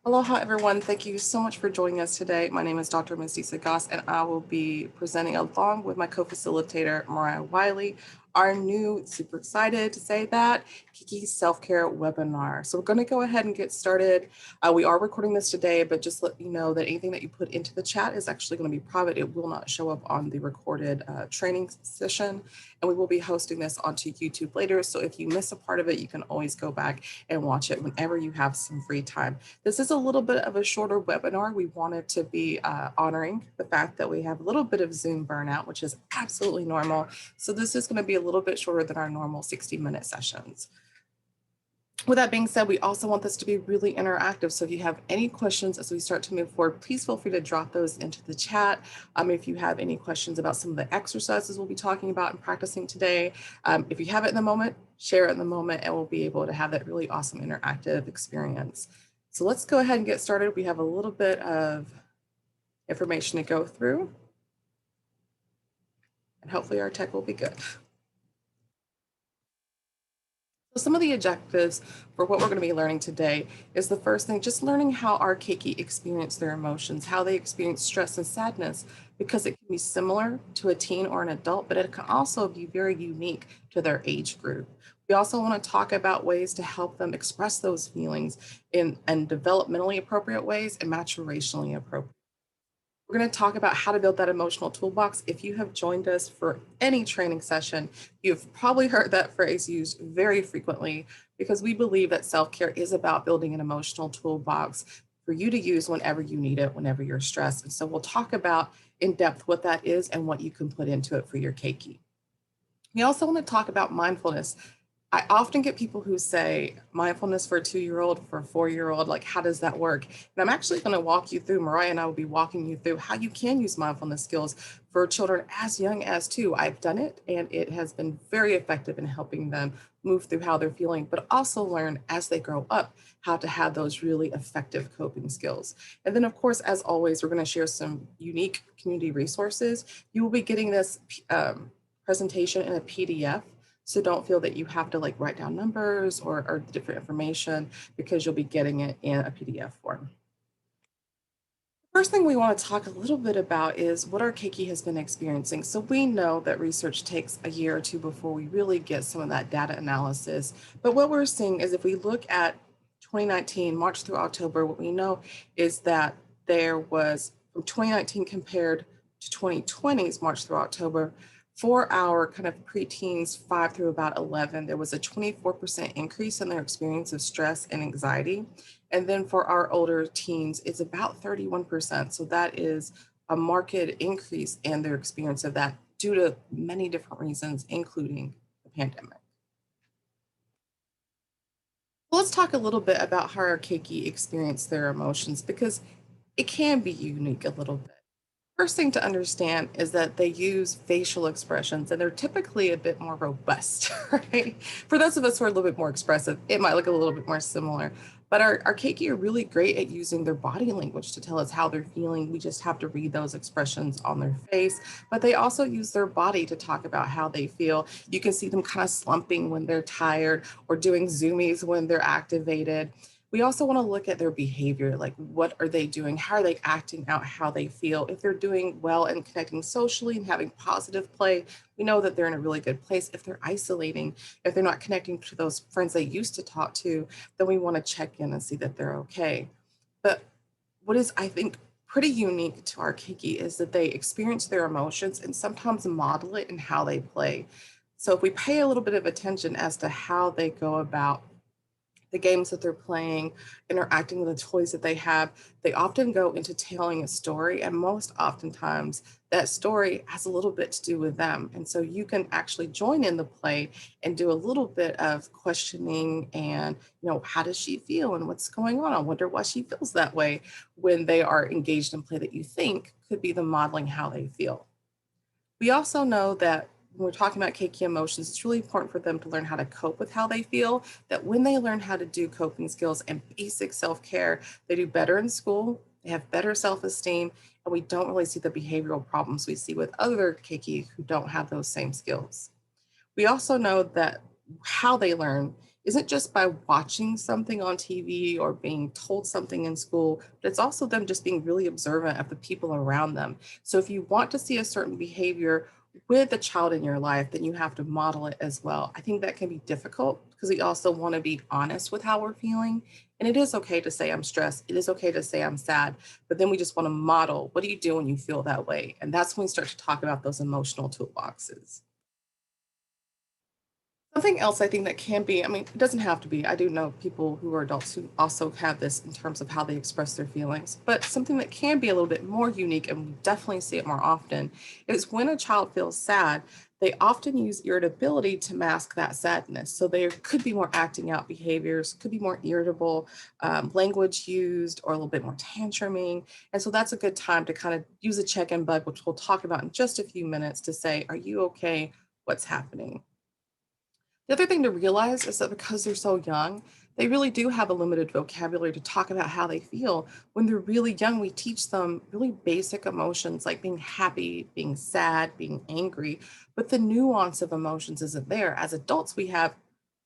Aloha, everyone. Thank you so much for joining us today. My name is Dr. Misty Sagas, and I will be presenting along with my co-facilitator, Mariah Wiley, our new, super excited to say that, Keiki Self-Care webinar. So we're going to go ahead and get started. We are recording this today, but just let you know that anything that you put into the chat is actually going to be private. It will not show up on the recorded training session, and we will be hosting this onto YouTube later. So if you miss a part of it, you can always go back and watch it whenever you have some free time. This is a little bit of a shorter webinar. We wanted to be honoring the fact that we have a little bit of Zoom burnout, which is absolutely normal. So this is going to be a little bit shorter than our normal 60-minute sessions. With that being said, we also want this to be really interactive. So if you have any questions as we start to move forward, please feel free to drop those into the chat. If you have any questions about some of the exercises we'll be talking about and practicing today, if you have it in the moment, share it in the moment, and we'll be able to have that really awesome interactive experience. So let's go ahead and get started. We have a little bit of information to go through, and hopefully our tech will be good. So some of the objectives for what we're going to be learning today is the first thing, just learning how our keiki experience their emotions, how they experience stress and sadness, because it can be similar to a teen or an adult, but it can also be very unique to their age group. We also want to talk about ways to help them express those feelings in developmentally appropriate ways and maturationally appropriate. We're going to talk about how to build that emotional toolbox. If you have joined us for any training session, you've probably heard that phrase used very frequently because we believe that self-care is about building an emotional toolbox for you to use whenever you need it, whenever you're stressed. And so we'll talk about in depth what that is and what you can put into it for your keiki. We also want to talk about mindfulness. I often get people who say mindfulness for a 2-year-old, for a 4-year-old, like how does that work? And I'm actually going to walk you through, Mariah and I will be walking you through how you can use mindfulness skills for children as young as 2. I've done it and it has been very effective in helping them move through how they're feeling, but also learn as they grow up how to have those really effective coping skills. And then of course, as always, we're going to share some unique community resources. You will be getting this presentation in a PDF. So don't feel that you have to like write down numbers or different information because you'll be getting it in a PDF form. First thing we want to talk a little bit about is what our keiki has been experiencing. So we know that research takes a year or two before we really get some of that data analysis. But what we're seeing is if we look at 2019, March through October, what we know is that there was from 2019 compared to 2020's March through October, for our kind of preteens 5 through about 11, there was a 24% increase in their experience of stress and anxiety. And then for our older teens, it's about 31%. So that is a marked increase in their experience of that due to many different reasons, including the pandemic. Let's talk a little bit about how our keiki experience their emotions because it can be unique a little bit. First thing to understand is that they use facial expressions and they're typically a bit more robust, right? For those of us who are a little bit more expressive, it might look a little bit more similar. But our keiki are really great at using their body language to tell us how they're feeling. We just have to read those expressions on their face, but they also use their body to talk about how they feel. You can see them kind of slumping when they're tired or doing zoomies when they're activated. We also want to look at their behavior, like what are they doing? How are they acting out how they feel? If they're doing well and connecting socially and having positive play, we know that they're in a really good place. If they're isolating, if they're not connecting to those friends they used to talk to, then we want to check in and see that they're okay. But what is, I think, pretty unique to our keiki is that they experience their emotions and sometimes model it in how they play. So if we pay a little bit of attention as to how they go about the games that they're playing, interacting with the toys that they have, they often go into telling a story. And most oftentimes, that story has a little bit to do with them. And so you can actually join in the play and do a little bit of questioning and, how does she feel and what's going on? I wonder why she feels that way when they are engaged in play that you think could be the modeling how they feel. We also know that when we're talking about keiki emotions, it's really important for them to learn how to cope with how they feel, that when they learn how to do coping skills and basic self-care, they do better in school, they have better self-esteem, and we don't really see the behavioral problems we see with other keiki who don't have those same skills. We also know that how they learn isn't just by watching something on TV or being told something in school, but it's also them just being really observant of the people around them. So if you want to see a certain behavior with a child in your life, then you have to model it as well. I think that can be difficult because we also want to be honest with how we're feeling. And it is okay to say I'm stressed. It is okay to say I'm sad. But then we just want to model, what do you do when you feel that way? And that's when we start to talk about those emotional toolboxes. Something else I think that can be, I mean, it doesn't have to be. I do know people who are adults who also have this in terms of how they express their feelings. But something that can be a little bit more unique, and we definitely see it more often, is when a child feels sad, they often use irritability to mask that sadness. So there could be more acting out behaviors, could be more irritable language used, or a little bit more tantruming. And so that's a good time to kind of use a check in bug, which we'll talk about in just a few minutes, to say, are you okay? What's happening? The other thing to realize is that because they're so young, they really do have a limited vocabulary to talk about how they feel. When they're really young, we teach them really basic emotions like being happy, being sad, being angry, but the nuance of emotions isn't there. As adults, we have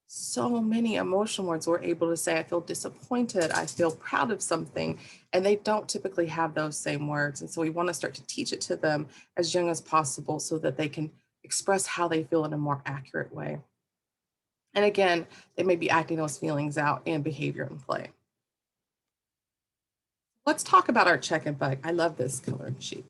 so many emotional words. We're able to say, I feel disappointed, I feel proud of something, and they don't typically have those same words. And so we want to start to teach it to them as young as possible so that they can express how they feel in a more accurate way. And again, they may be acting those feelings out in behavior and play. Let's talk about our check-in bug. I love this coloring sheet.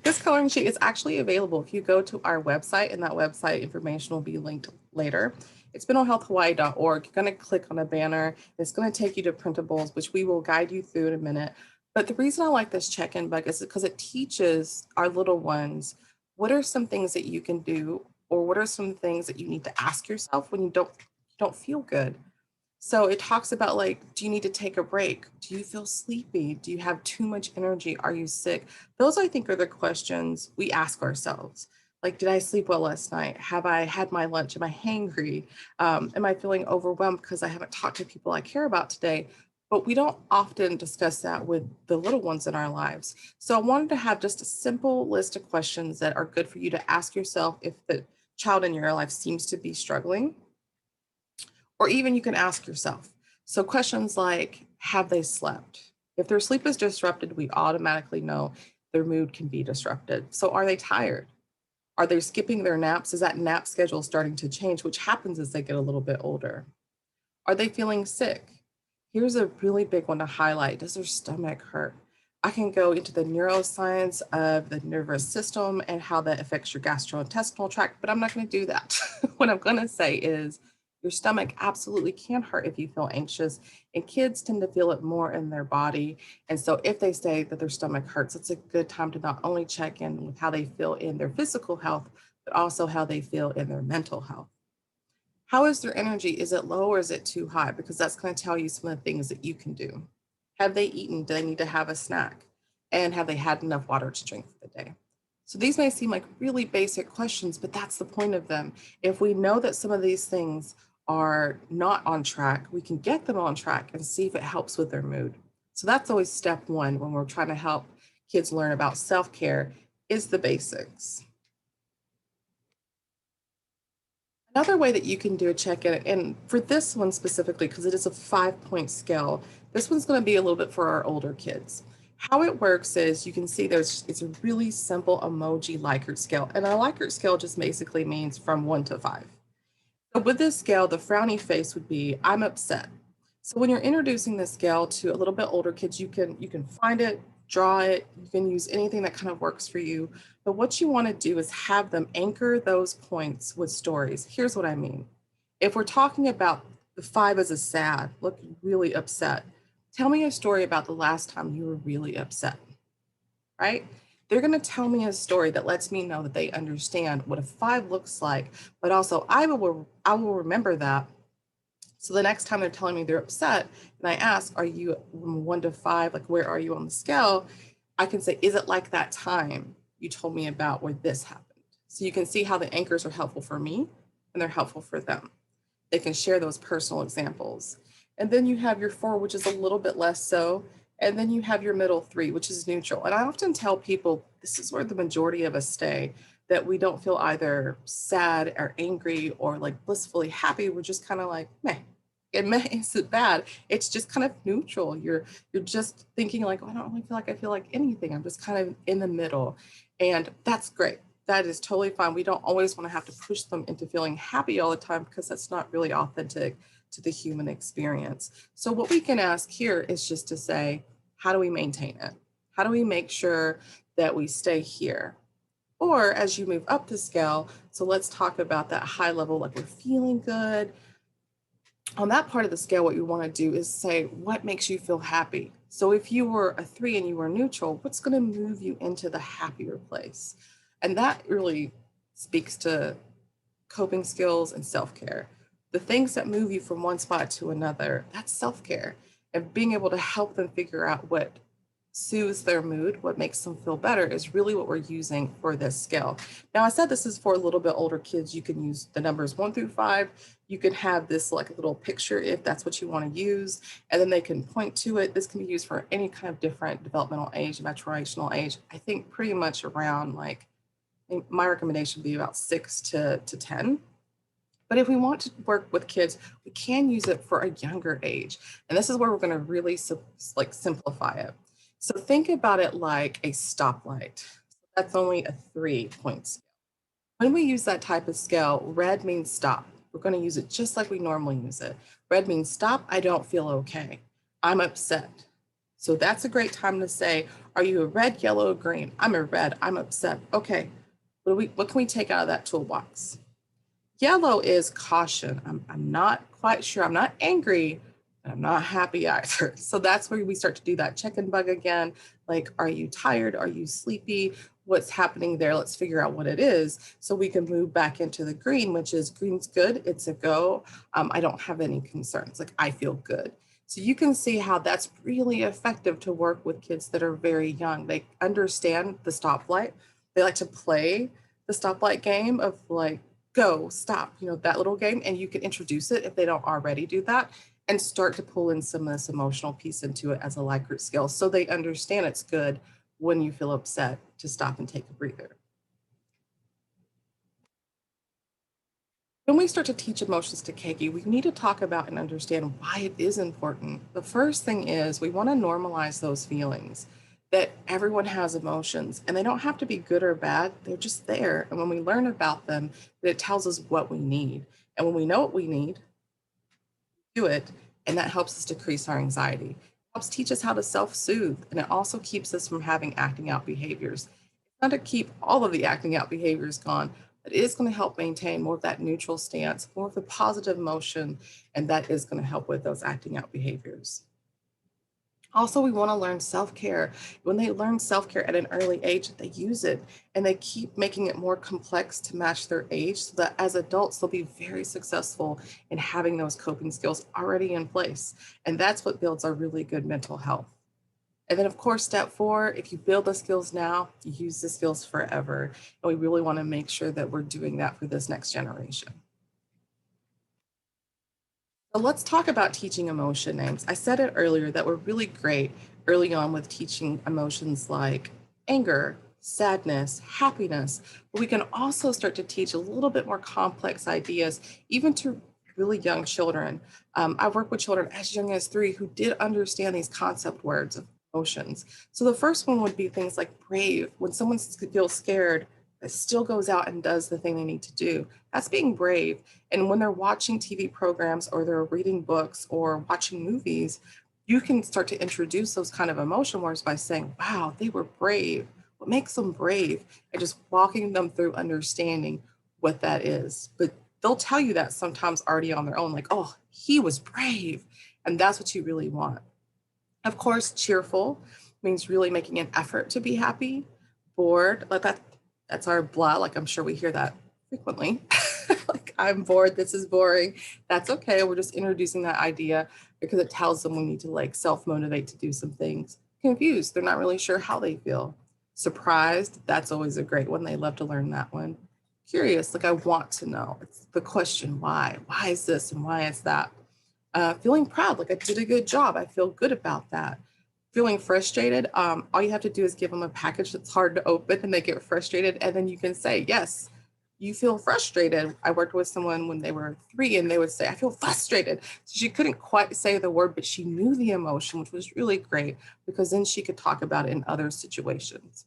This coloring sheet is actually available if you go to our website, and that website information will be linked later. It's mentalhealthhawaii.org. You're going to click on a banner. It's going to take you to printables, which we will guide you through in a minute. But the reason I like this check-in bug is because it teaches our little ones what are some things that you can do, or what are some things that you need to ask yourself when you don't feel good. So it talks about, like, do you need to take a break? Do you feel sleepy? Do you have too much energy? Are you sick? Those, I think, are the questions we ask ourselves. Like, did I sleep well last night? Have I had my lunch? Am I hangry? Am I feeling overwhelmed because I haven't talked to people I care about today? But we don't often discuss that with the little ones in our lives. So I wanted to have just a simple list of questions that are good for you to ask yourself if the child in your life seems to be struggling, or even you can ask yourself. So questions like, have they slept? If their sleep is disrupted, we automatically know their mood can be disrupted. So are they tired? Are they skipping their naps? Is that nap schedule starting to change, which happens as they get a little bit older? Are they feeling sick? Here's a really big one to highlight. Does their stomach hurt? I can go into the neuroscience of the nervous system and how that affects your gastrointestinal tract, but I'm not going to do that. What I'm going to say is your stomach absolutely can hurt if you feel anxious, and kids tend to feel it more in their body. And so if they say that their stomach hurts, it's a good time to not only check in with how they feel in their physical health, but also how they feel in their mental health. How is their energy? Is it low or is it too high? Because that's going to tell you some of the things that you can do. Have they eaten? Do they need to have a snack? And have they had enough water to drink for the day? So these may seem like really basic questions, but that's the point of them. If we know that some of these things are not on track, we can get them on track and see if it helps with their mood. So that's always step one when we're trying to help kids learn about self-care, is the basics. Another way that you can do a check-in, and for this one specifically, because it is a 5-point scale, this one's going to be a little bit for our older kids. How it works is, you can see it's a really simple emoji Likert scale. And a Likert scale just basically means from 1 to 5. So with this scale, the frowny face would be, I'm upset. So when you're introducing this scale to a little bit older kids, you can find it, draw it, you can use anything that kind of works for you. But what you want to do is have them anchor those points with stories. Here's what I mean. If we're talking about the 5 as a sad, look really upset, tell me a story about the last time you were really upset, right? They're going to tell me a story that lets me know that they understand what a 5 looks like, but also I will remember that. So the next time they're telling me they're upset, and I ask, are you from 1 to 5? Like, where are you on the scale? I can say, is it like that time you told me about where this happened? So you can see how the anchors are helpful for me and they're helpful for them. They can share those personal examples. And then you have your 4, which is a little bit less so. And then you have your middle 3, which is neutral. And I often tell people, this is where the majority of us stay, that we don't feel either sad or angry or like blissfully happy. We're just kind of like, meh. It meh isn't bad. It's just kind of neutral. You're just thinking like, oh, I don't really feel like I feel like anything. I'm just kind of in the middle. And that's great. That is totally fine. We don't always want to have to push them into feeling happy all the time because that's not really authentic to the human experience. So what we can ask here is just to say, how do we maintain it? How do we make sure that we stay here? Or as you move up the scale, so let's talk about that high level, like we're feeling good. On that part of the scale, what you want to do is say, what makes you feel happy? So if you were a 3 and you were neutral, what's going to move you into the happier place? And that really speaks to coping skills and self-care. The things that move you from one spot to another, that's self-care. And being able to help them figure out what soothes their mood, what makes them feel better is really what we're using for this scale. Now, I said this is for a little bit older kids. You can use the numbers 1 through 5. You can have this like a little picture if that's what you want to use, and then they can point to it. This can be used for any kind of different developmental age, maturational age. I think pretty much around like, my recommendation would be about 6 to 10. But if we want to work with kids, we can use it for a younger age. And this is where we're going to really simplify it. So think about it like a stoplight. That's only a 3-point scale. When we use that type of scale, red means stop. We're going to use it just like we normally use it. Red means stop, I don't feel okay. I'm upset. So that's a great time to say, are you a red, yellow, or green? I'm a red, I'm upset. Okay, what can we take out of that toolbox? Yellow is caution. I'm not quite sure. I'm not angry, and I'm not happy either. So that's where we start to do that check and bug again. Like, are you tired? Are you sleepy? What's happening there? Let's figure out what it is so we can move back into the green, which is green's good. It's a go. I don't have any concerns. Like, I feel good. So you can see how that's really effective to work with kids that are very young. They understand the stoplight. They like to play the stoplight game of like, go, stop, that little game. And you can introduce it if they don't already do that and start to pull in some of this emotional piece into it as a Likert skill. So they understand it's good when you feel upset to stop and take a breather. When we start to teach emotions to Keiki, we need to talk about and understand why it is important. The first thing is we want to normalize those feelings that everyone has emotions and they don't have to be good or bad. They're just there. And when we learn about them, it tells us what we need. And when we know what we need, do it. And that helps us decrease our anxiety. It helps teach us how to self-soothe. And it also keeps us from having acting out behaviors. It's not to keep all of the acting out behaviors gone, but it is going to help maintain more of that neutral stance, more of the positive emotion, and that is going to help with those acting out behaviors. Also, we want to learn self-care. When they learn self-care at an early age, they use it and they keep making it more complex to match their age so that as adults, they'll be very successful in having those coping skills already in place. And that's what builds our really good mental health. And then, of course, step 4, if you build the skills now, you use the skills forever. And we really want to make sure that we're doing that for this next generation. So let's talk about teaching emotion names. I said it earlier that we're really great early on with teaching emotions like anger, sadness, happiness, but we can also start to teach a little bit more complex ideas, even to really young children. I work with children as young as 3 who did understand these concept words of emotions. So the first one would be things like brave. When someone feels scared, it still goes out and does the thing they need to do. That's being brave. And when they're watching TV programs or they're reading books or watching movies, you can start to introduce those kind of emotion words by saying, wow, they were brave. What makes them brave? And just walking them through understanding what that is. But they'll tell you that sometimes already on their own, like, oh, he was brave. And that's what you really want. Of course, cheerful means really making an effort to be happy. Bored, like that's our blah. Like I'm sure we hear that frequently. Like, I'm bored, this is boring. That's okay. We're just introducing that idea because it tells them we need to like self-motivate to do some things. Confused, they're not really sure how they feel. Surprised, that's always a great one. They love to learn that one. Curious, like I want to know. It's the question, why? Why is this and why is that? Feeling proud, like I did a good job. I feel good about that. feeling frustrated, all you have to do is give them a package that's hard to open and they get frustrated. And then you can say, yes, you feel frustrated. I worked with someone when they were 3 and they would say, I feel frustrated. So she couldn't quite say the word, but she knew the emotion, which was really great because then she could talk about it in other situations.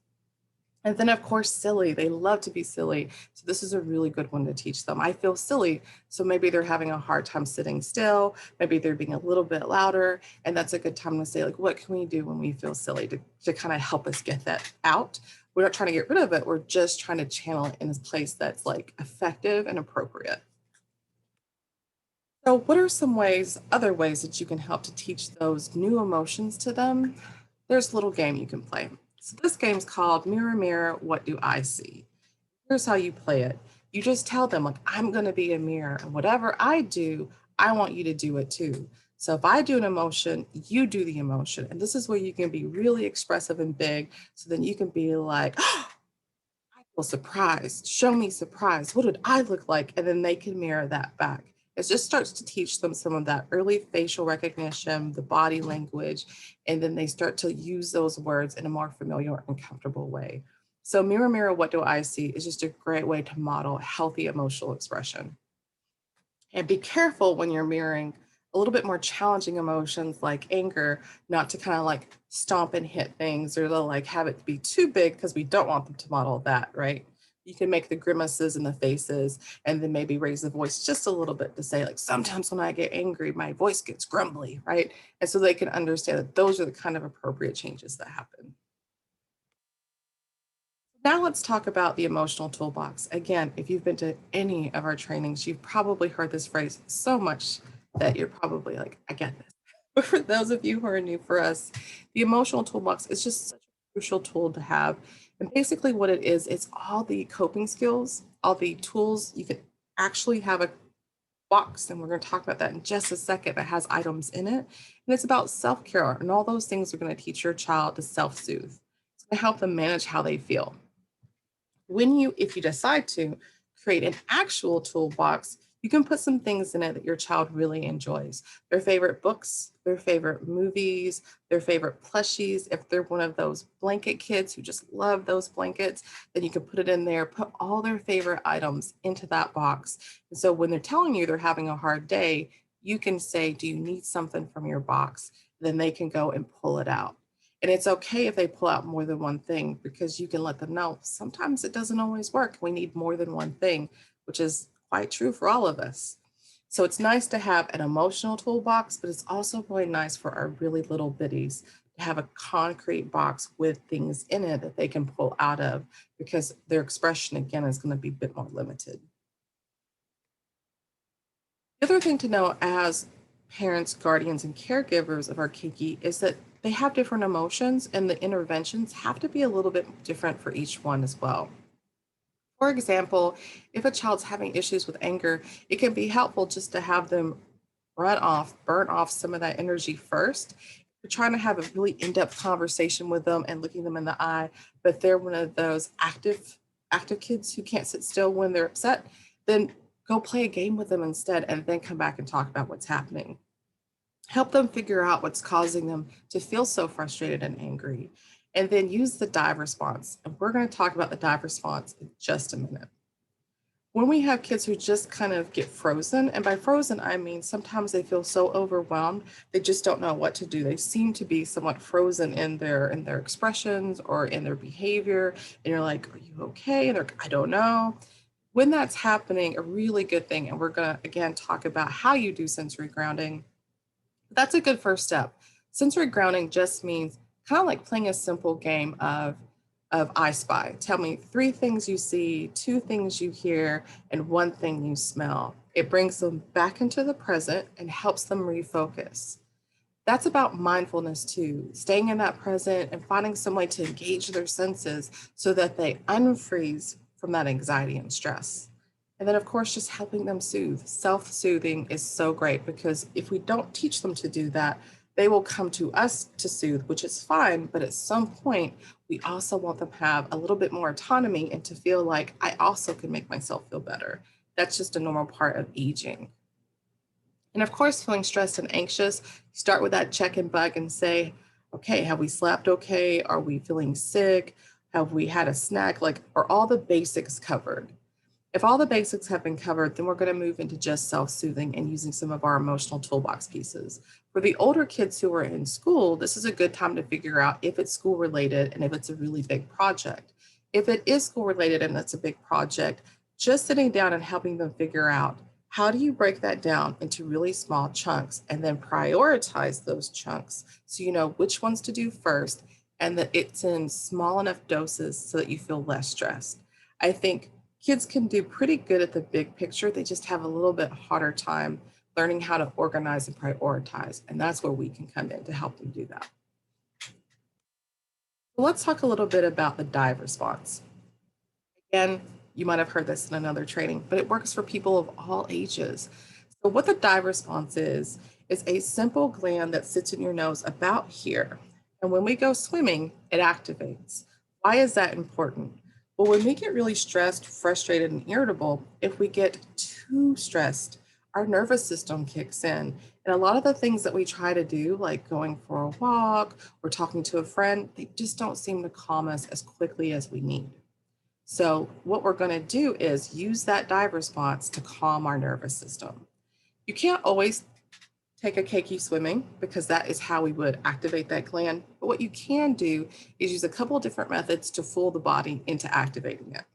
And then, of course, silly. They love to be silly. So, this is a really good one to teach them. I feel silly. So, maybe they're having a hard time sitting still. Maybe they're being a little bit louder. And that's a good time to say, like, what can we do when we feel silly to kind of help us get that out? We're not trying to get rid of it. We're just trying to channel it in a place that's like effective and appropriate. So, what are some ways, other ways that you can help to teach those new emotions to them? There's a little game you can play. So, this game's called Mirror, Mirror, What Do I See? Here's how you play it. You just tell them, like, I'm going to be a mirror, and whatever I do, I want you to do it too. So, if I do an emotion, you do the emotion. And this is where you can be really expressive and big. So, then you can be like, I feel surprised. Show me surprise. What would I look like? And then they can mirror that back. It just starts to teach them some of that early facial recognition, the body language, and then they start to use those words in a more familiar and comfortable way. So, mirror, mirror, what do I see is just a great way to model healthy emotional expression. And be careful when you're mirroring a little bit more challenging emotions like anger, not to kind of like stomp and hit things or to like have it be too big because we don't want them to model that, right? You can make the grimaces and the faces and then maybe raise the voice just a little bit to say, like, sometimes when I get angry, my voice gets grumbly, right? And so they can understand that those are the kind of appropriate changes that happen. Now let's talk about the emotional toolbox. Again, if you've been to any of our trainings, you've probably heard this phrase so much that you're probably like, I get this. But for those of you who are new for us, the emotional toolbox is just such a crucial tool to have. And basically, what it is, it's all the coping skills, all the tools. You can actually have a box, and we're going to talk about that in just a second, that has items in it. And it's about self care, and all those things are going to teach your child to self soothe. It's going to help them manage how they feel. If you decide to create an actual toolbox, you can put some things in it that your child really enjoys. Their favorite books, their favorite movies, their favorite plushies. If they're one of those blanket kids who just love those blankets, then you can put it in there, put all their favorite items into that box. And so when they're telling you they're having a hard day, you can say, do you need something from your box? Then they can go and pull it out. And it's okay if they pull out more than one thing because you can let them know sometimes it doesn't always work. We need more than one thing, which is quite true for all of us. So it's nice to have an emotional toolbox, but it's also really nice for our really little bitties to have a concrete box with things in it that they can pull out of because their expression, again, is going to be a bit more limited. The other thing to know as parents, guardians, and caregivers of our Kiki is that they have different emotions and the interventions have to be a little bit different for each one as well. For example, if a child's having issues with anger, it can be helpful just to have them burn off some of that energy first. You're trying to have a really in-depth conversation with them and looking them in the eye, but they're one of those active kids who can't sit still when they're upset, then go play a game with them instead and then come back and talk about what's happening. Help them figure out what's causing them to feel so frustrated and angry, and then use the dive response. And we're going to talk about the dive response in just a minute. When we have kids who just kind of get frozen, and by frozen, I mean sometimes they feel so overwhelmed, they just don't know what to do. They seem to be somewhat frozen in their expressions or in their behavior. And you're like, are you okay? And they're like, I don't know. When that's happening, a really good thing, and we're going to again talk about how you do sensory grounding. That's a good first step. Sensory grounding just means kind of like playing a simple game of I Spy. Tell me three things you see, two things you hear, and one thing you smell. It brings them back into the present and helps them refocus. That's about mindfulness too, staying in that present and finding some way to engage their senses so that they unfreeze from that anxiety and stress. And then, of course, just helping them soothe. Self soothing is so great because if we don't teach them to do that, they will come to us to soothe, which is fine. But at some point, we also want them to have a little bit more autonomy and to feel like I also can make myself feel better. That's just a normal part of aging. And of course, feeling stressed and anxious, start with that check and bug and say, Okay, have we slept okay? Are we feeling sick? Have we had a snack? Like, are all the basics covered? If all the basics have been covered, then we're going to move into just self soothing and using some of our emotional toolbox pieces. For the older kids who are in school, this is a good time to figure out if it's school related and if it's a really big project. If it is school related and it's a big project, just sitting down and helping them figure out how do you break that down into really small chunks and then prioritize those chunks so you know which ones to do first and that it's in small enough doses so that you feel less stressed. I think kids can do pretty good at the big picture. They just have a little bit harder time learning how to organize and prioritize. And that's where we can come in to help them do that. So let's talk a little bit about the dive response. Again, you might have heard this in another training, but it works for people of all ages. So, what the dive response is a simple gland that sits in your nose about here. And when we go swimming, it activates. Why is that important? Well, when we get really stressed, frustrated, and irritable, if we get too stressed, our nervous system kicks in. And a lot of the things that we try to do, like going for a walk or talking to a friend, they just don't seem to calm us as quickly as we need. So, what we're going to do is use that dive response to calm our nervous system. You can't always take a keiki swimming because that is how we would activate that gland. But what you can do is use a couple of different methods to fool the body into activating it.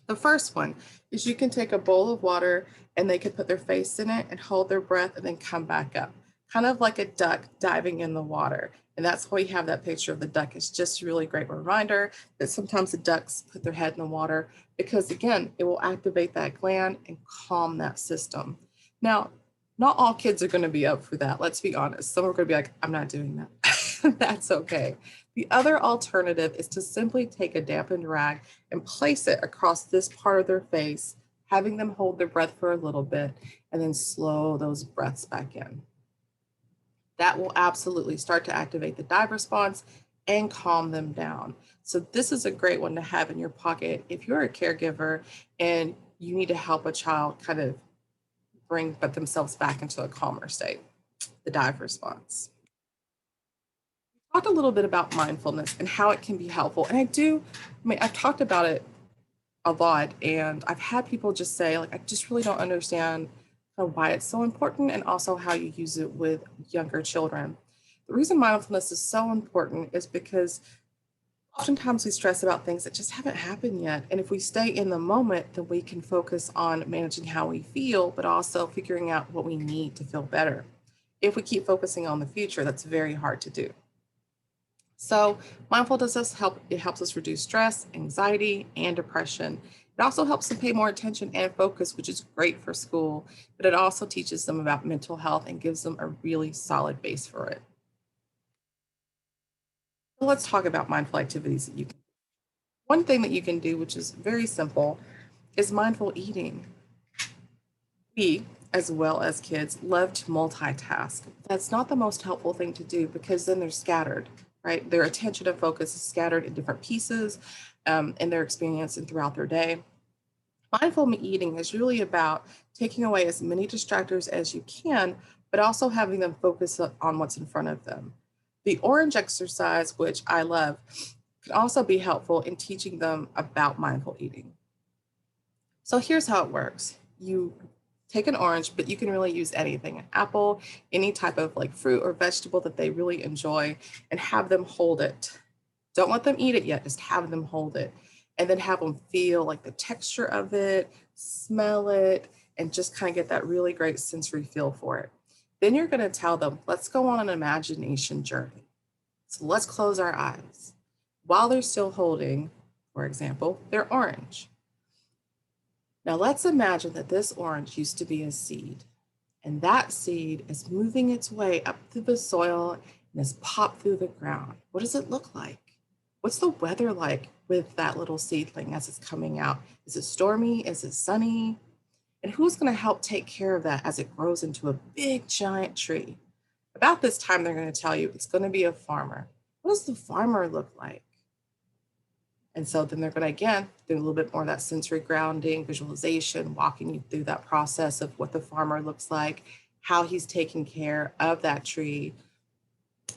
The first one is you can take a bowl of water and they can put their face in it and hold their breath and then come back up, kind of like a duck diving in the water. And that's why we have that picture of the duck. It's just a really great reminder that sometimes the ducks put their head in the water because, again, it will activate that gland and calm that system. Now, not all kids are going to be up for that. Let's be honest. Some are going to be like, I'm not doing that. That's okay. The other alternative is to simply take a dampened rag and place it across this part of their face, having them hold their breath for a little bit and then slow those breaths back in. That will absolutely start to activate the dive response and calm them down. So, this is a great one to have in your pocket if you're a caregiver and you need to help a child kind of bring but themselves back into a calmer state, the dive response. Talked a little bit about mindfulness and how it can be helpful. And I've talked about it a lot, and I've had people just say, like, I just really don't understand why it's so important and also how you use it with younger children. The reason mindfulness is so important is because oftentimes we stress about things that just haven't happened yet. And if we stay in the moment, then we can focus on managing how we feel, but also figuring out what we need to feel better. If we keep focusing on the future, that's very hard to do. So, mindfulness does help. It helps us reduce stress, anxiety, and depression. It also helps them pay more attention and focus, which is great for school, but it also teaches them about mental health and gives them a really solid base for it. So let's talk about mindful activities that you can. One thing that you can do, which is very simple, is mindful eating. We, as well as kids, love to multitask. That's not the most helpful thing to do because then they're scattered, right? Their attention and focus is scattered in different pieces in their experience and throughout their day. Mindful eating is really about taking away as many distractors as you can, but also having them focus on what's in front of them. The orange exercise, which I love, can also be helpful in teaching them about mindful eating. So here's how it works. You take an orange, but you can really use anything, an apple, any type of like fruit or vegetable that they really enjoy, and have them hold it. Don't let them eat it yet, just have them hold it. And then have them feel like the texture of it, smell it, and just kind of get that really great sensory feel for it. Then you're going to tell them, let's go on an imagination journey. So let's close our eyes while they're still holding, for example, their orange. Now let's imagine that this orange used to be a seed, and that seed is moving its way up through the soil and has popped through the ground. What does it look like? What's the weather like with that little seedling as it's coming out? Is it stormy? Is it sunny? And who's going to help take care of that as it grows into a big giant tree? About this time, they're going to tell you it's going to be a farmer. What does the farmer look like? And so then they're going to, again, do a little bit more of that sensory grounding, visualization, walking you through that process of what the farmer looks like, how he's taking care of that tree.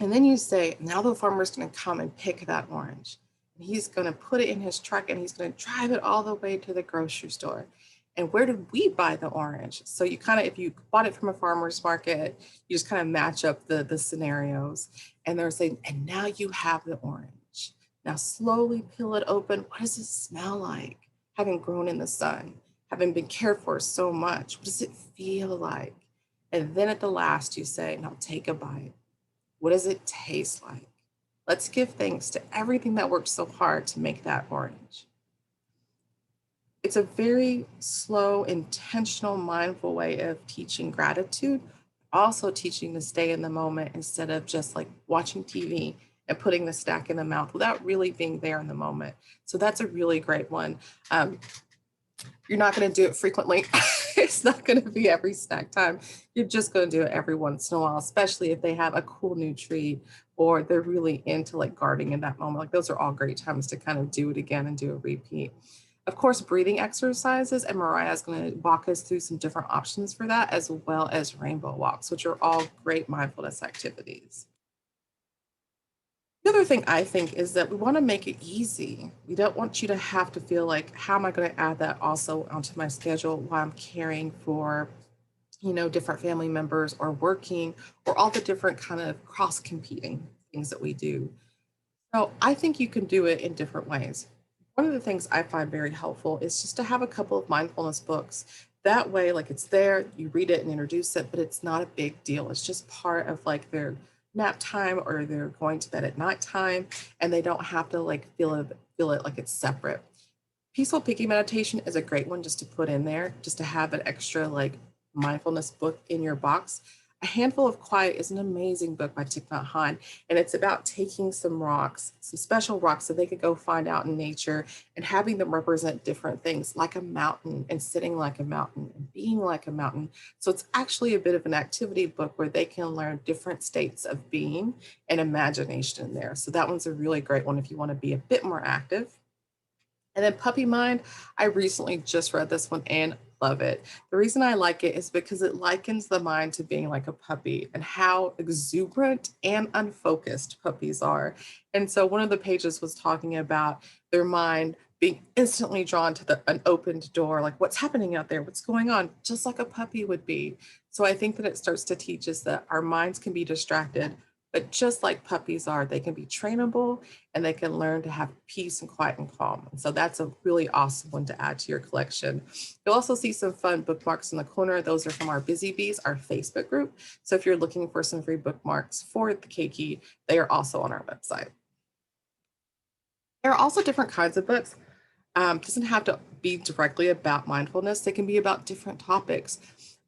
And then you say, now the farmer's going to come and pick that orange. And he's going to put it in his truck and he's going to drive it all the way to the grocery store. And where did we buy the orange? So you kind of, if you bought it from a farmer's market, you just kind of match up the scenarios. And they're saying, and now you have the orange. Now slowly peel it open. What does it smell like? Having grown in the sun, having been cared for so much, what does it feel like? And then at the last, you say, now take a bite. What does it taste like? Let's give thanks to everything that worked so hard to make that orange. It's a very slow, intentional, mindful way of teaching gratitude, also teaching to stay in the moment instead of just like watching TV and putting the snack in the mouth without really being there in the moment. So that's a really great one. You're not going to do it frequently. It's not going to be every snack time. You're just going to do it every once in a while, especially if they have a cool new treat or they're really into like gardening in that moment. Like those are all great times to kind of do it again and do a repeat. Of course, breathing exercises, and Mariah is going to walk us through some different options for that, as well as rainbow walks, which are all great mindfulness activities. The other thing I think is that we want to make it easy. We don't want you to have to feel like, how am I going to add that also onto my schedule while I'm caring for, different family members or working or all the different kind of cross competing things that we do. So I think you can do it in different ways. One of the things I find very helpful is just to have a couple of mindfulness books. That way, like it's there, you read it and introduce it, but it's not a big deal. It's just part of like their nap time or they're going to bed at nighttime and they don't have to like feel it like it's separate. Peaceful Piggy meditation is a great one just to put in there, just to have an extra like mindfulness book in your box. A Handful of Quiet is an amazing book by Thich Nhat Hanh, and it's about taking some rocks, some special rocks that they could go find out in nature and having them represent different things like a mountain and sitting like a mountain and being like a mountain. So it's actually a bit of an activity book where they can learn different states of being and imagination in there. So that one's a really great one if you want to be a bit more active. And then Puppy Mind, I recently just read this one and love it. The reason I like it is because it likens the mind to being like a puppy and how exuberant and unfocused puppies are. And so one of the pages was talking about their mind being instantly drawn to an opened door, like what's happening out there, what's going on, just like a puppy would be. So I think that it starts to teach us that our minds can be distracted, but just like puppies are, they can be trainable and they can learn to have peace and quiet and calm. And so that's a really awesome one to add to your collection. You'll also see some fun bookmarks in the corner. Those are from our Busy Bees, our Facebook group. So if you're looking for some free bookmarks for the Keiki, they are also on our website. There are also different kinds of books. Doesn't have to be directly about mindfulness. They can be about different topics.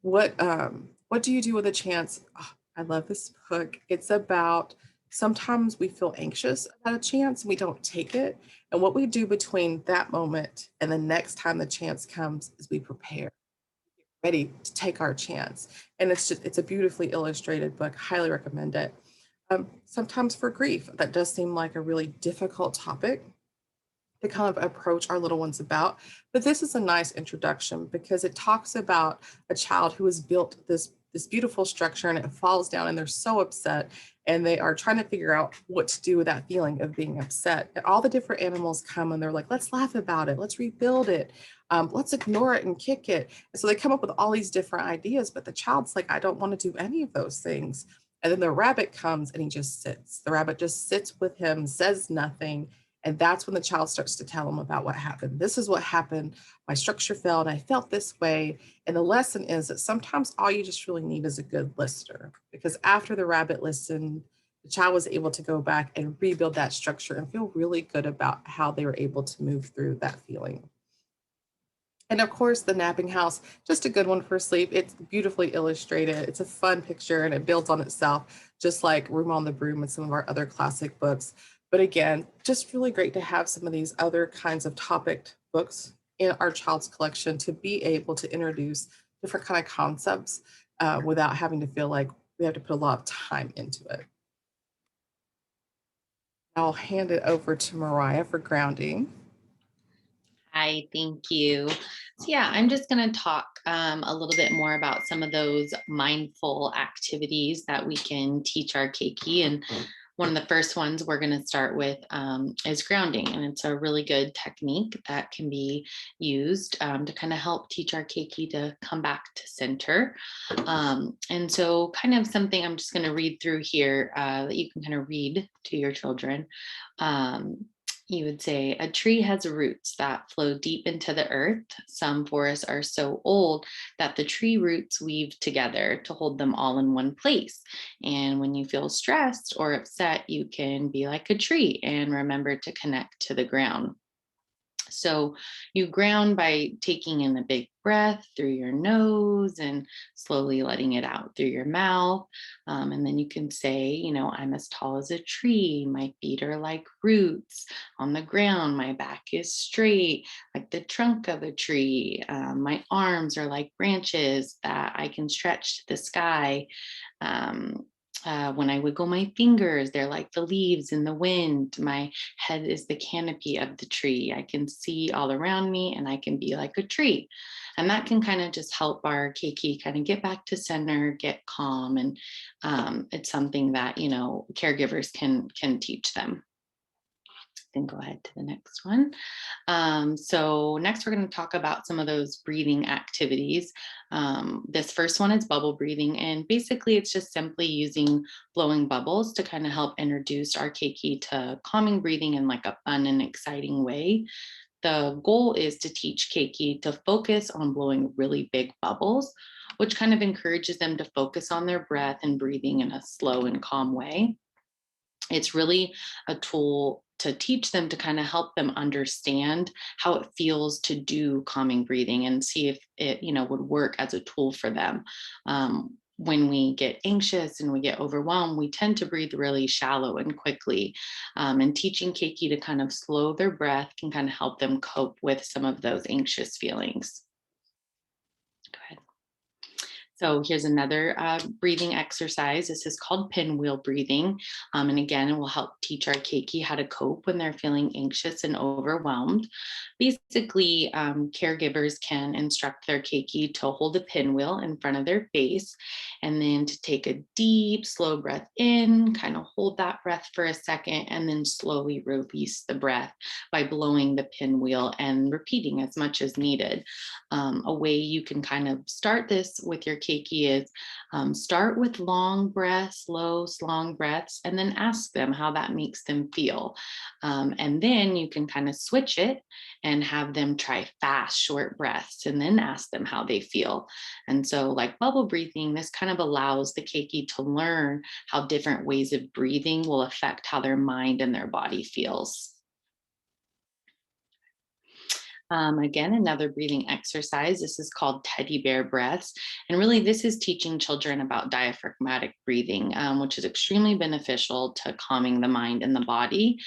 What do you do with a chance? Oh, I love this book. It's about sometimes we feel anxious about a chance and we don't take it. And what we do between that moment and the next time the chance comes is we prepare, ready to take our chance. And it's a beautifully illustrated book. Highly recommend it. Sometimes for grief, that does seem like a really difficult topic to kind of approach our little ones about. But this is a nice introduction because it talks about a child who has built this beautiful structure and it falls down and they're so upset and they are trying to figure out what to do with that feeling of being upset. And all the different animals come and they're like, let's laugh about it, let's rebuild it, let's ignore it and kick it. And so they come up with all these different ideas, but the child's like, I don't want to do any of those things. And then the rabbit comes and he just sits. The rabbit just sits with him, says nothing, and that's when the child starts to tell them about what happened. This is what happened. My structure fell and I felt this way. And the lesson is that sometimes all you just really need is a good listener. Because after the rabbit listened, the child was able to go back and rebuild that structure and feel really good about how they were able to move through that feeling. And of course, the napping house, just a good one for sleep. It's beautifully illustrated. It's a fun picture and it builds on itself, just like Room on the Broom and some of our other classic books. But again, just really great to have some of these other kinds of topic books in our child's collection to be able to introduce different kind of concepts without having to feel like we have to put a lot of time into it. I'll hand it over to Mariah for grounding. Hi, thank you. So yeah, I'm just going to talk a little bit more about some of those mindful activities that we can teach our keiki. And one of the first ones we're going to start with is grounding. And it's a really good technique that can be used to kind of help teach our keiki to come back to center. And so, kind of something I'm just going to read through here that you can kind of read to your children. Um, you would say a tree has roots that flow deep into the earth. Some forests are so old that the tree roots weave together to hold them all in one place. And when you feel stressed or upset, you can be like a tree and remember to connect to the ground. So you ground by taking in a big breath through your nose and slowly letting it out through your mouth. And then you can say, I'm as tall as a tree. My feet are like roots on the ground. My back is straight, like the trunk of a tree. My arms are like branches that I can stretch to the sky. Um, when I wiggle my fingers, they're like the leaves in the wind. My head is the canopy of the tree. I can see all around me and I can be like a tree. And that can kind of just help our keiki kind of get back to center, get calm. And it's something that, caregivers can teach them. Then go ahead to the next one. So next we're going to talk about some of those breathing activities. This first one is bubble breathing, and basically it's just simply using blowing bubbles to kind of help introduce our keiki to calming breathing in like a fun and exciting way. The goal is to teach keiki to focus on blowing really big bubbles, which kind of encourages them to focus on their breath and breathing in a slow and calm way. It's really a tool to teach them to kind of help them understand how it feels to do calming breathing and see if it would work as a tool for them. When we get anxious and we get overwhelmed, we tend to breathe really shallow and quickly. And teaching keiki to kind of slow their breath can kind of help them cope with some of those anxious feelings. Go ahead. So here's another breathing exercise. This is called pinwheel breathing. And again, it will help teach our keiki how to cope when they're feeling anxious and overwhelmed. Basically, caregivers can instruct their keiki to hold a pinwheel in front of their face and then to take a deep, slow breath in, kind of hold that breath for a second, and then slowly release the breath by blowing the pinwheel and repeating as much as needed. A way you can kind of start this with your keiki is start with long breaths, long breaths, and then ask them how that makes them feel. And then you can kind of switch it and have them try fast, short breaths, and then ask them how they feel. And so, like bubble breathing, this kind of allows the keiki to learn how different ways of breathing will affect how their mind and their body feels. Again, another breathing exercise. This is called teddy bear breaths. And really, this is teaching children about diaphragmatic breathing, which is extremely beneficial to calming the mind and the body.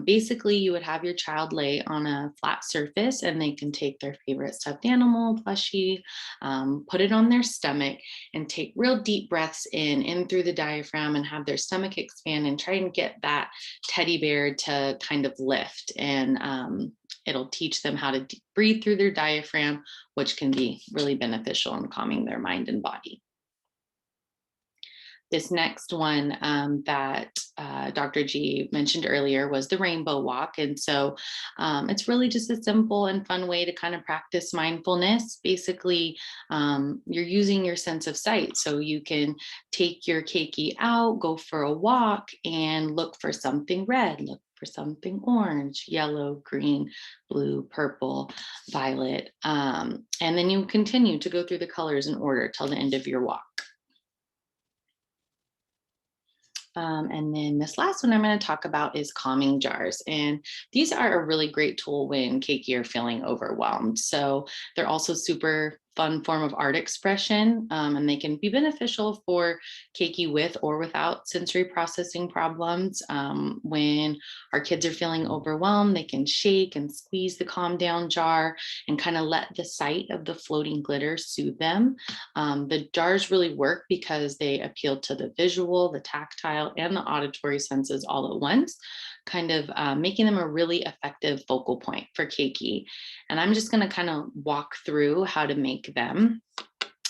Basically, you would have your child lay on a flat surface and they can take their favorite stuffed animal, plushie, put it on their stomach and take real deep breaths in through the diaphragm and have their stomach expand and try and get that teddy bear to kind of lift. And it'll teach them how to breathe through their diaphragm, which can be really beneficial in calming their mind and body. This next one that Dr. G mentioned earlier was the rainbow walk. And so it's really just a simple and fun way to kind of practice mindfulness. Basically, you're using your sense of sight. So you can take your keiki out, go for a walk, and look for something red, look for something orange, yellow, green, blue, purple, violet. And then you continue to go through the colors in order till the end of your walk. And then this last one I'm going to talk about is calming jars. And these are a really great tool when keiki are feeling overwhelmed. So they're also super fun form of art expression, and they can be beneficial for keiki with or without sensory processing problems. When our kids are feeling overwhelmed, they can shake and squeeze the calm down jar and kind of let the sight of the floating glitter soothe them. The jars really work because they appeal to the visual, the tactile, and the auditory senses all at once. kind of making them a really effective focal point for keiki. And I'm just going to kind of walk through how to make them.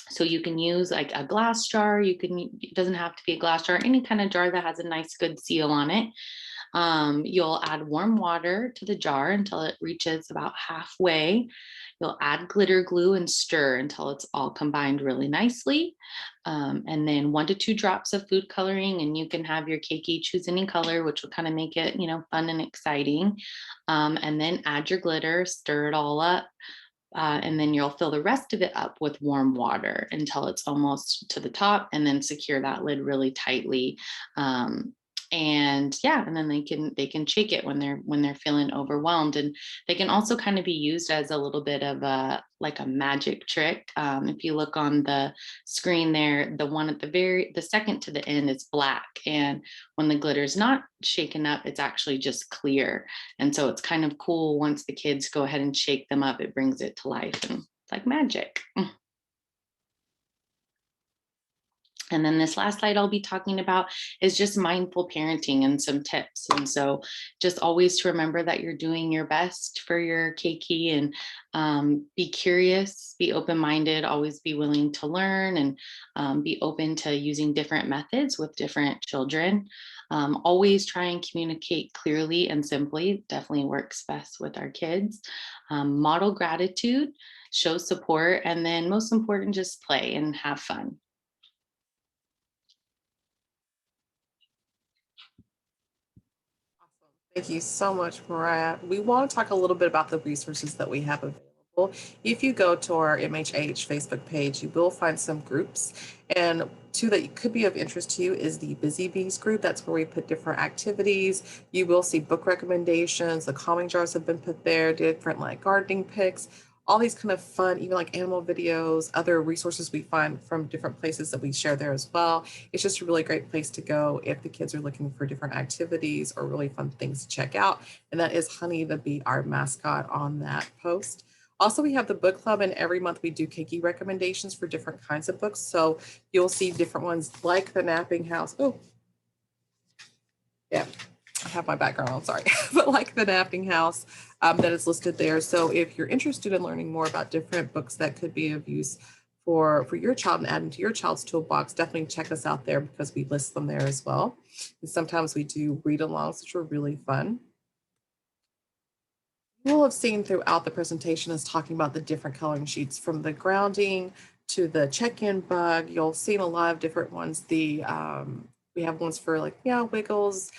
So you can use like a glass jar. It doesn't have to be a glass jar, any kind of jar that has a nice, good seal on it. You'll add warm water to the jar until it reaches about halfway. You'll add glitter glue and stir until it's all combined really nicely. And then 1 to 2 drops of food coloring, and you can have your keiki choose any color, which will kind of make it, fun and exciting. And then add your glitter, stir it all up. And then you'll fill the rest of it up with warm water until it's almost to the top, and then secure that lid really tightly. And yeah, and then they can shake it when they're feeling overwhelmed. And they can also kind of be used as a little bit of a like a magic trick. If you look on the screen there, the one at the second to the end is black, and when the glitter's not shaken up, it's actually just clear. And so it's kind of cool once the kids go ahead and shake them up, it brings it to life, and it's like magic. And then this last slide I'll be talking about is just mindful parenting and some tips. And so just always to remember that you're doing your best for your keiki, and be curious, be open-minded, always be willing to learn, and be open to using different methods with different children. Always try and communicate clearly and simply. Definitely works best with our kids. Model gratitude, show support, and then most important, just play and have fun. Awesome. Thank you so much, Mariah. We want to talk a little bit about the resources that we have available. If you go to our MHH Facebook page, you will find some groups. And two that could be of interest to you is the Busy Bees group. That's where we put different activities. You will see book recommendations. The calming jars have been put there, different like gardening picks, all these kind of fun, even like animal videos, other resources we find from different places that we share there as well. It's just a really great place to go if the kids are looking for different activities or really fun things to check out. And that is Honey the Bee, our mascot, on that post. Also, we have the book club, and every month we do keiki recommendations for different kinds of books. So you'll see different ones like The Napping House. Oh, yeah, I have my background on, sorry, but like The Napping House, that is listed there. So if you're interested in learning more about different books that could be of use for your child and add into your child's toolbox, definitely check us out there because we list them there as well. And sometimes we do read alongs, which are really fun. You will have seen throughout the presentation is talking about the different coloring sheets from the grounding to the check-in bug. You'll see a lot of different ones. We have ones for like wiggles,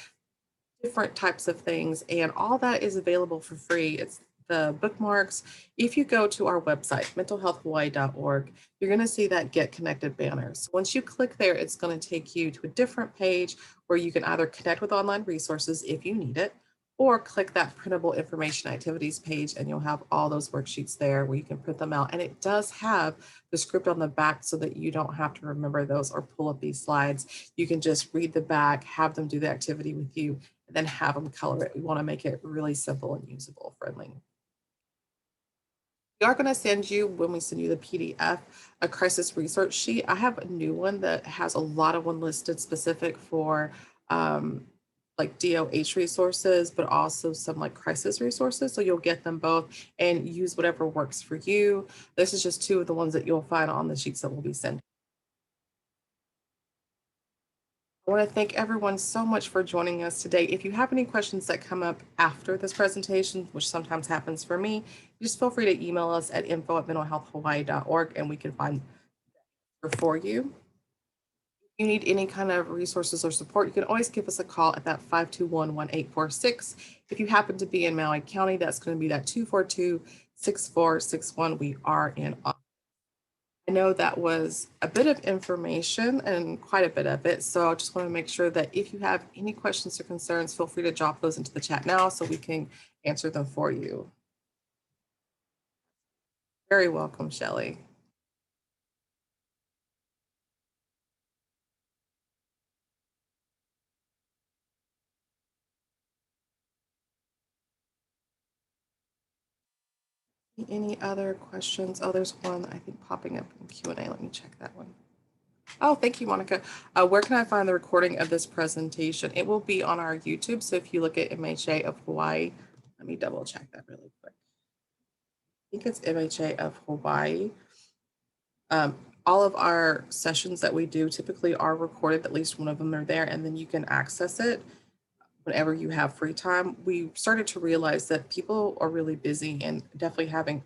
different types of things, and all that is available for free. It's the bookmarks. If you go to our website, mentalhealthhawaii.org, you're going to see that Get Connected banner. So once you click there, it's going to take you to a different page where you can either connect with online resources if you need it, or click that printable information activities page, and you'll have all those worksheets there where you can print them out. And it does have the script on the back so that you don't have to remember those or pull up these slides. You can just read the back, have them do the activity with you, and then have them color it. We want to make it really simple and usable friendly. We are going to send you, when we send you the PDF, a crisis research sheet. I have a new one that has a lot of one listed specific for like DOH resources, but also some like crisis resources. So you'll get them both and use whatever works for you. This is just two of the ones that you'll find on the sheets that will be sent. I want to thank everyone so much for joining us today. If you have any questions that come up after this presentation, which sometimes happens for me, just feel free to email us at info@mentalhealthhawaii.org, and we can find for you. If you need any kind of resources or support, you can always give us a call at that 521-1846. If you happen to be in Maui County, that's going to be that 242-6461. We are in. I know that was a bit of information and quite a bit of it. So I just want to make sure that if you have any questions or concerns, feel free to drop those into the chat now so we can answer them for you. Very welcome, Shelley. Any other questions? Oh, there's one I think popping up in Q&A. Let me check that one. Oh, thank you, Monica. Where can I find the recording of this presentation? It will be on our YouTube. So if you look at MHA of Hawaii, let me double check that really quick. I think it's MHA of Hawaii. Um, all of our sessions that we do typically are recorded, at least one of them are there, and then you can access it whenever you have free time. We started to realize that people are really busy and definitely having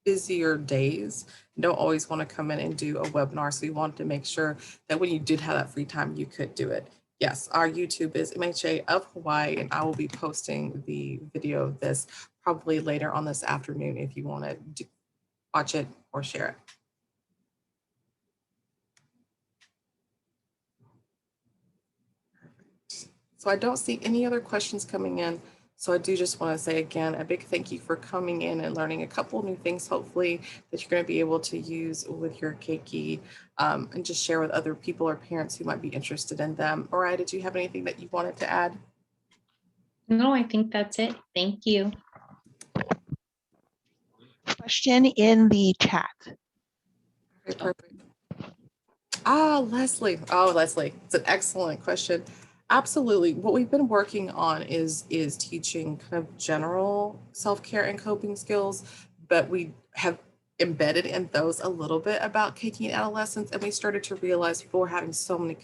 busier days, don't always want to come in and do a webinar. So we wanted to make sure that when you did have that free time, you could do it. Yes, our YouTube is MHA of Hawaii, and I will be posting the video of this probably later on this afternoon if you want to watch it or share it. So I don't see any other questions coming in. So I do just want to say again, a big thank you for coming in and learning a couple new things, hopefully, that you're going to be able to use with your keiki, and just share with other people or parents who might be interested in them. All right, did you have anything that you wanted to add? No, I think that's it. Thank you. Question in the chat. Okay, perfect. Leslie. Oh, Leslie, it's an excellent question. Absolutely. What we've been working on is teaching kind of general self-care and coping skills, but we have embedded in those a little bit about keiki and adolescence, and we started to realize people were having so many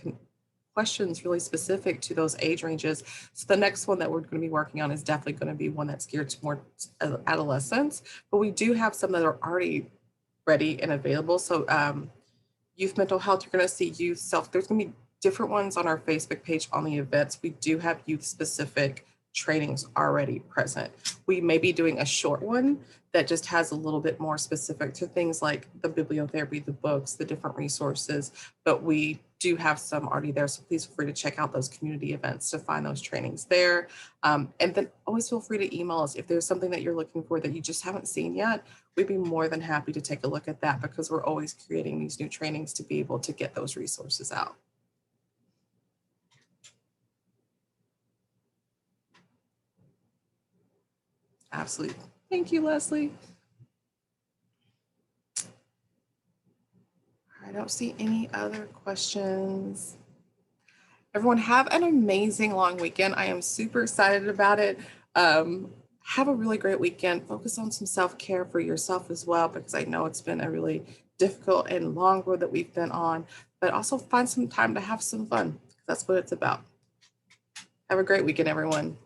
questions really specific to those age ranges. So the next one that we're going to be working on is definitely going to be one that's geared to more adolescents, but we do have some that are already ready and available. So youth mental health, you're going to see youth self, there's going to be different ones on our Facebook page on the events. We do have youth specific trainings already present. We may be doing a short one that just has a little bit more specific to things like the bibliotherapy, the books, the different resources, but we do have some already there. So please feel free to check out those community events to find those trainings there. And then always feel free to email us if there's something that you're looking for that you just haven't seen yet. We'd be more than happy to take a look at that because we're always creating these new trainings to be able to get those resources out. Absolutely. Thank you, Leslie. I don't see any other questions. Everyone have an amazing long weekend. I am super excited about it. Have a really great weekend. Focus on some self-care for yourself as well, because I know it's been a really difficult and long road that we've been on, but also find some time to have some fun. That's what it's about. Have a great weekend, everyone.